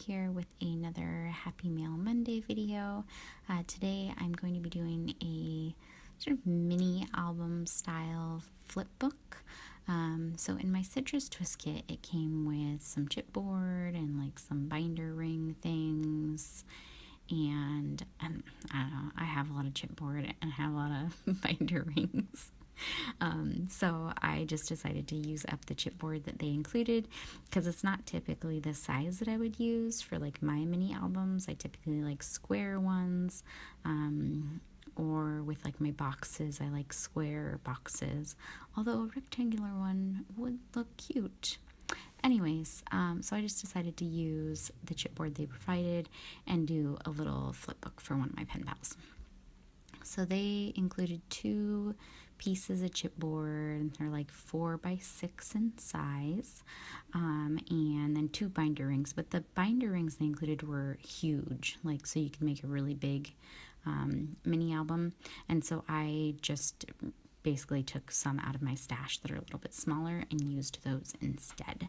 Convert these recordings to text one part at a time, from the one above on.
here with another Happy Mail Monday video. Today I'm going to be doing a sort of mini album style flip book. So in my citrus twist kit it came with some chipboard and like some binder ring things, and I don't know, I have a lot of chipboard and I have a lot of binder rings. So I just decided to use up the chipboard that they included because it's not typically the size that I would use for like my mini albums. I typically like square ones, or with like my boxes, I like square boxes, although a rectangular one would look cute. Anyways, so I just decided to use the chipboard they provided and do a little flip book for one of my pen pals. So they included 2 pieces of chipboard. They're like 4 by 6 in size, and then 2 binder rings. But the binder rings they included were huge, like so you could make a really big mini album. And so I just basically took some out of my stash that are a little bit smaller and used those instead.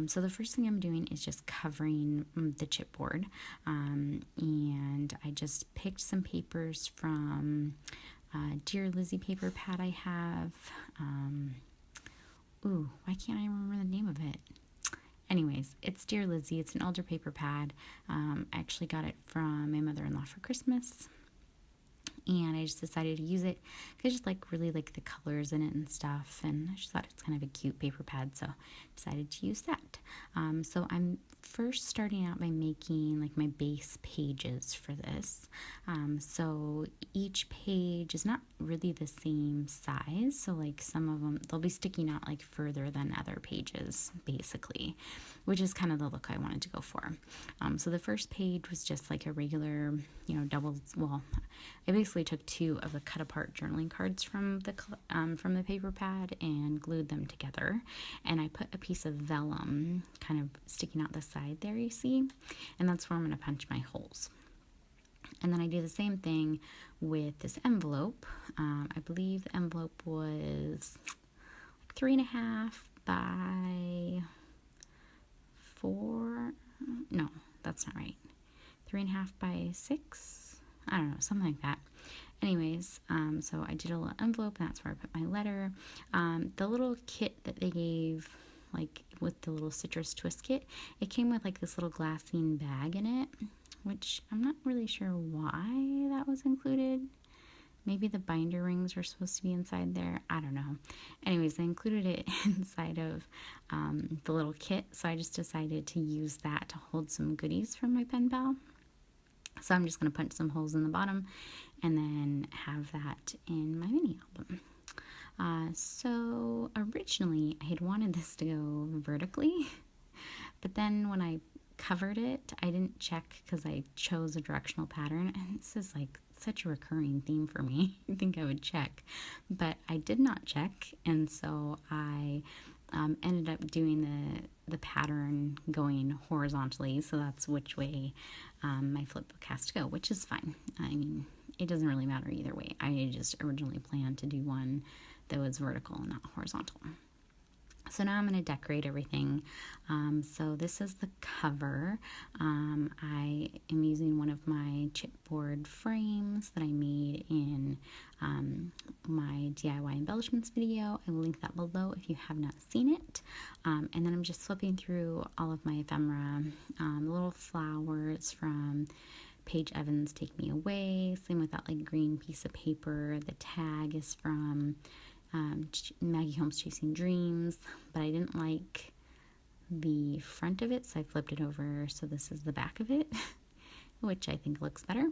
So the first thing I'm doing is just covering the chipboard, and I just picked some papers from Dear Lizzie paper pad I have. Why can't I remember the name of it? Anyways, it's Dear Lizzie. It's an older paper pad. I actually got it from my mother-in-law for Christmas, and I just decided to use it because I just really like the colors in it and stuff, and I just thought it's kind of a cute paper pad, so decided to use that. So I'm first starting out by making like my base pages for this. So each page is not really the same size, so like some of them, they'll be sticking out like further than other pages basically, which is kind of the look I wanted to go for. So the first page was just like a regular, double, well, I basically took 2 of the cut apart journaling cards from the paper pad and glued them together, and I put a piece of vellum kind of sticking out the side there, you see, and that's where I'm going to punch my holes. And then I do the same thing with this envelope. I believe the envelope was like 3.5 by 4. No, that's not right. 3.5 by 6. I don't know, something like that. Anyways, so I did a little envelope, and that's where I put my letter. The little kit that they gave, like with the little citrus twist kit, it came with like this little glassine bag in it, which I'm not really sure why that was included. Maybe the binder rings were supposed to be inside there. I don't know. Anyways, they included it inside of the little kit, so I just decided to use that to hold some goodies from my pen pal. So I'm just going to punch some holes in the bottom and then have that in my mini album. So originally I had wanted this to go vertically, but then when I covered it, I didn't check because I chose a directional pattern, and this is like such a recurring theme for me. I think I would check, but I did not check, and so I ended up doing the pattern going horizontally, so that's which way my flip book has to go, which is fine. I mean, it doesn't really matter either way. I just originally planned to do one that was vertical and not horizontal. So now I'm going to decorate everything. So this is the cover. I am using one of my chipboard frames that I made in my DIY embellishments video. I will link that below if you have not seen it. And then I'm just flipping through all of my ephemera, the little flowers from Paige Evans' Take Me Away, same with that like green piece of paper. The tag is from Maggie Holmes' Chasing Dreams, but I didn't like the front of it, so I flipped it over, so this is the back of it, which I think looks better.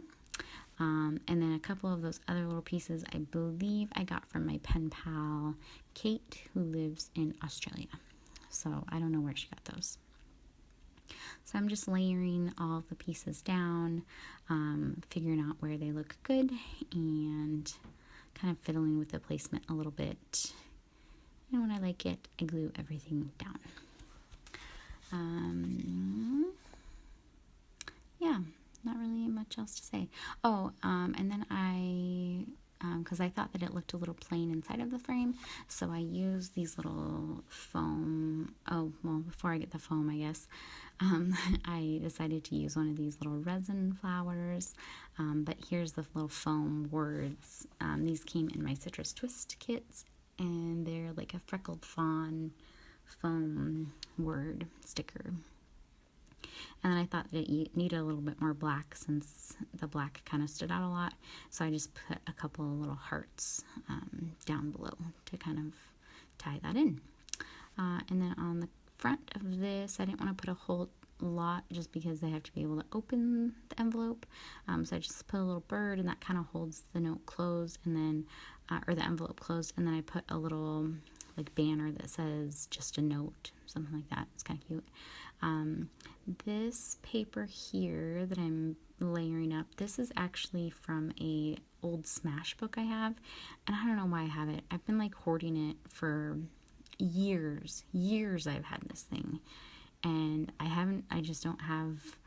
And then a couple of those other little pieces I believe I got from my pen pal Kate, who lives in Australia, so I don't know where she got those. So I'm just layering all the pieces down, figuring out where they look good, and kind of fiddling with the placement a little bit. And when I like it, I glue everything down. Yeah, not really much else to say. And then I because I thought that it looked a little plain inside of the frame. So I used these little foam, oh, well, before I get the foam, I guess, I decided to use one of these little resin flowers, but here's the little foam words. These came in my Citrus Twist kits, and they're like a freckled fawn foam word sticker. And then I thought that it needed a little bit more black since the black kind of stood out a lot. So I just put a couple of little hearts down below to kind of tie that in. And then on the front of this, I didn't want to put a whole lot just because they have to be able to open the envelope. So I just put a little bird, and that kind of holds the note closed, and then, or the envelope closed. And then I put a little like banner that says just a note, something like that. It's kind of cute. This paper here that I'm layering up, this is actually from a old Smash book I have, and I don't know why I have it. I've been like hoarding it for years. I've had this thing, and I just don't have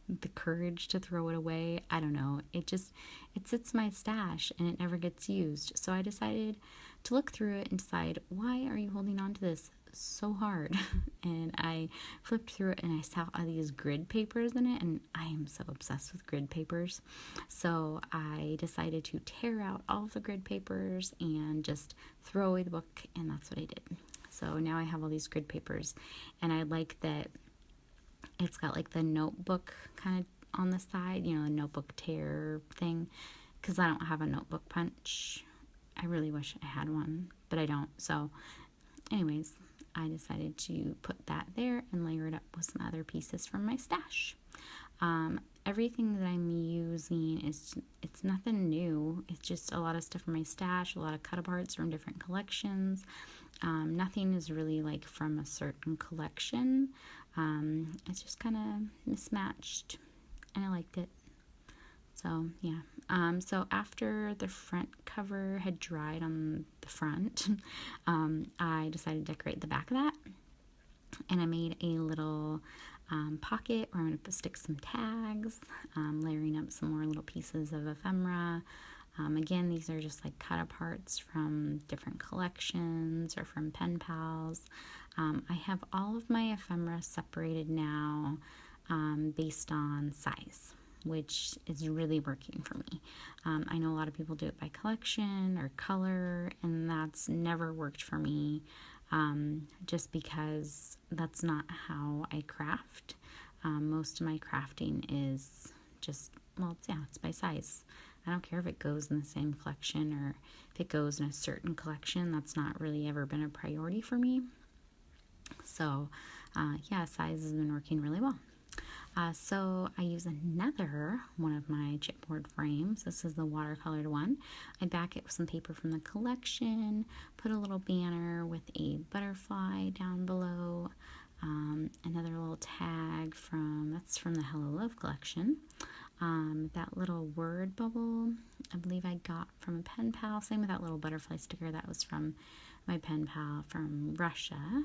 the courage to throw it away. I don't know. It sits in my stash and it never gets used. So I decided to look through it and decide, why are you holding on to this so hard? And I flipped through it and I saw all these grid papers in it, and I am so obsessed with grid papers. So I decided to tear out all of the grid papers and just throw away the book, and that's what I did. So now I have all these grid papers, and I like that it's got like the notebook kind of on the side, you know, the notebook tear thing, because I don't have a notebook punch. I really wish I had one, but I don't. So anyways, I decided to put that there and layer it up with some other pieces from my stash. Everything that I'm using it's nothing new. It's just a lot of stuff from my stash, a lot of cut aparts from different collections. Nothing is really like from a certain collection. It's just kind of mismatched, and I liked it. So yeah. So after the front cover had dried on the front, I decided to decorate the back of that, and I made a little pocket where I'm going to stick some tags, layering up some more little pieces of ephemera. Again, these are just like cut aparts from different collections or from pen pals. I have all of my ephemera separated now based on size, which is really working for me. I know a lot of people do it by collection or color, and that's never worked for me, just because that's not how I craft. Most of my crafting is just, well, it's by size. I don't care if it goes in the same collection or if it goes in a certain collection. That's not really ever been a priority for me. So, size has been working really well. So I use another one of my chipboard frames. This is the watercolored one. I back it with some paper from the collection, put a little banner with a butterfly down below, another little tag that's from the Hello Love collection. That little word bubble, I believe I got from a pen pal. Same with that little butterfly sticker, that was from my pen pal from Russia.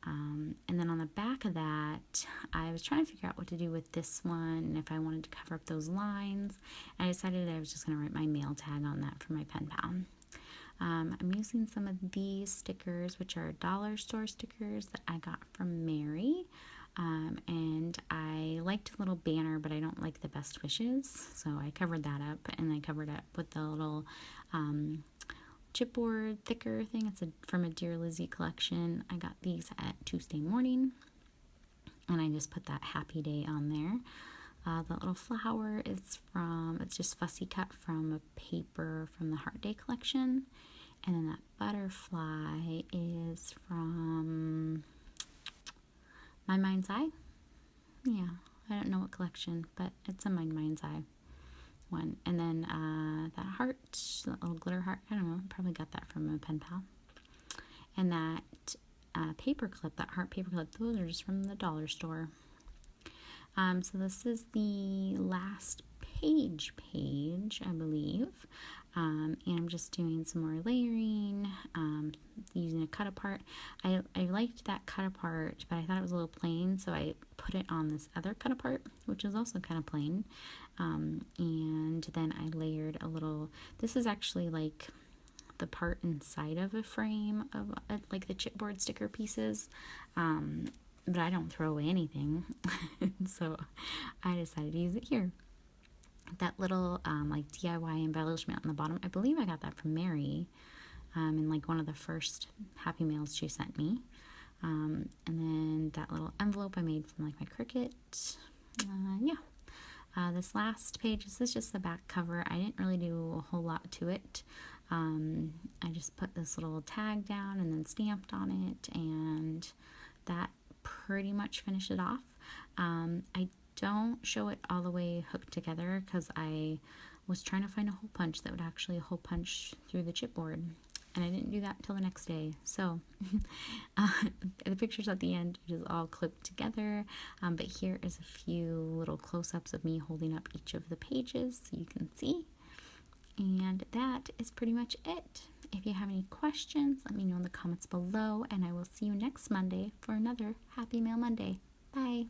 And then on the back of that, I was trying to figure out what to do with this one, and if I wanted to cover up those lines. I decided I was just going to write my mail tag on that for my pen pal. I'm using some of these stickers, which are dollar store stickers that I got from Mary. And I liked a little banner, but I don't like the best wishes, so I covered that up, and I covered it with the little chipboard thicker thing. It's from a Dear Lizzie collection. I got these at Tuesday Morning, and I just put that happy day on there. The little flower is it's just fussy cut from a paper from the Heart Day collection, and then that butterfly is from My Mind's Eye. Yeah, I don't know what collection, but it's a My Mind's Eye one. And then that heart, that little glitter heart, I don't know, probably got that from a pen pal. And that paper clip, that heart paper clip, those are just from the dollar store. So this is the last page, I believe. And I'm just doing some more layering, using a cut apart. I liked that cut apart, but I thought it was a little plain, so I put it on this other cut apart, which is also kind of plain. And then I layered a little, this is actually like the part inside of a frame of like the chipboard sticker pieces. But I don't throw away anything, so I decided to use it here. That little like DIY embellishment on the bottom, I believe I got that from Mary in like one of the first Happy Mails she sent me. And then that little envelope I made from like my Cricut. This last page, this is just the back cover. I didn't really do a whole lot to it. I just put this little tag down and then stamped on it, and that pretty much finished it off. I don't show it all the way hooked together because I was trying to find a hole punch that would actually hole punch through the chipboard, and I didn't do that until the next day. So the pictures at the end is all clipped together, but here is a few little close-ups of me holding up each of the pages so you can see. And that is pretty much it. If you have any questions, let me know in the comments below, and I will see you next Monday for another Happy Mail Monday. Bye!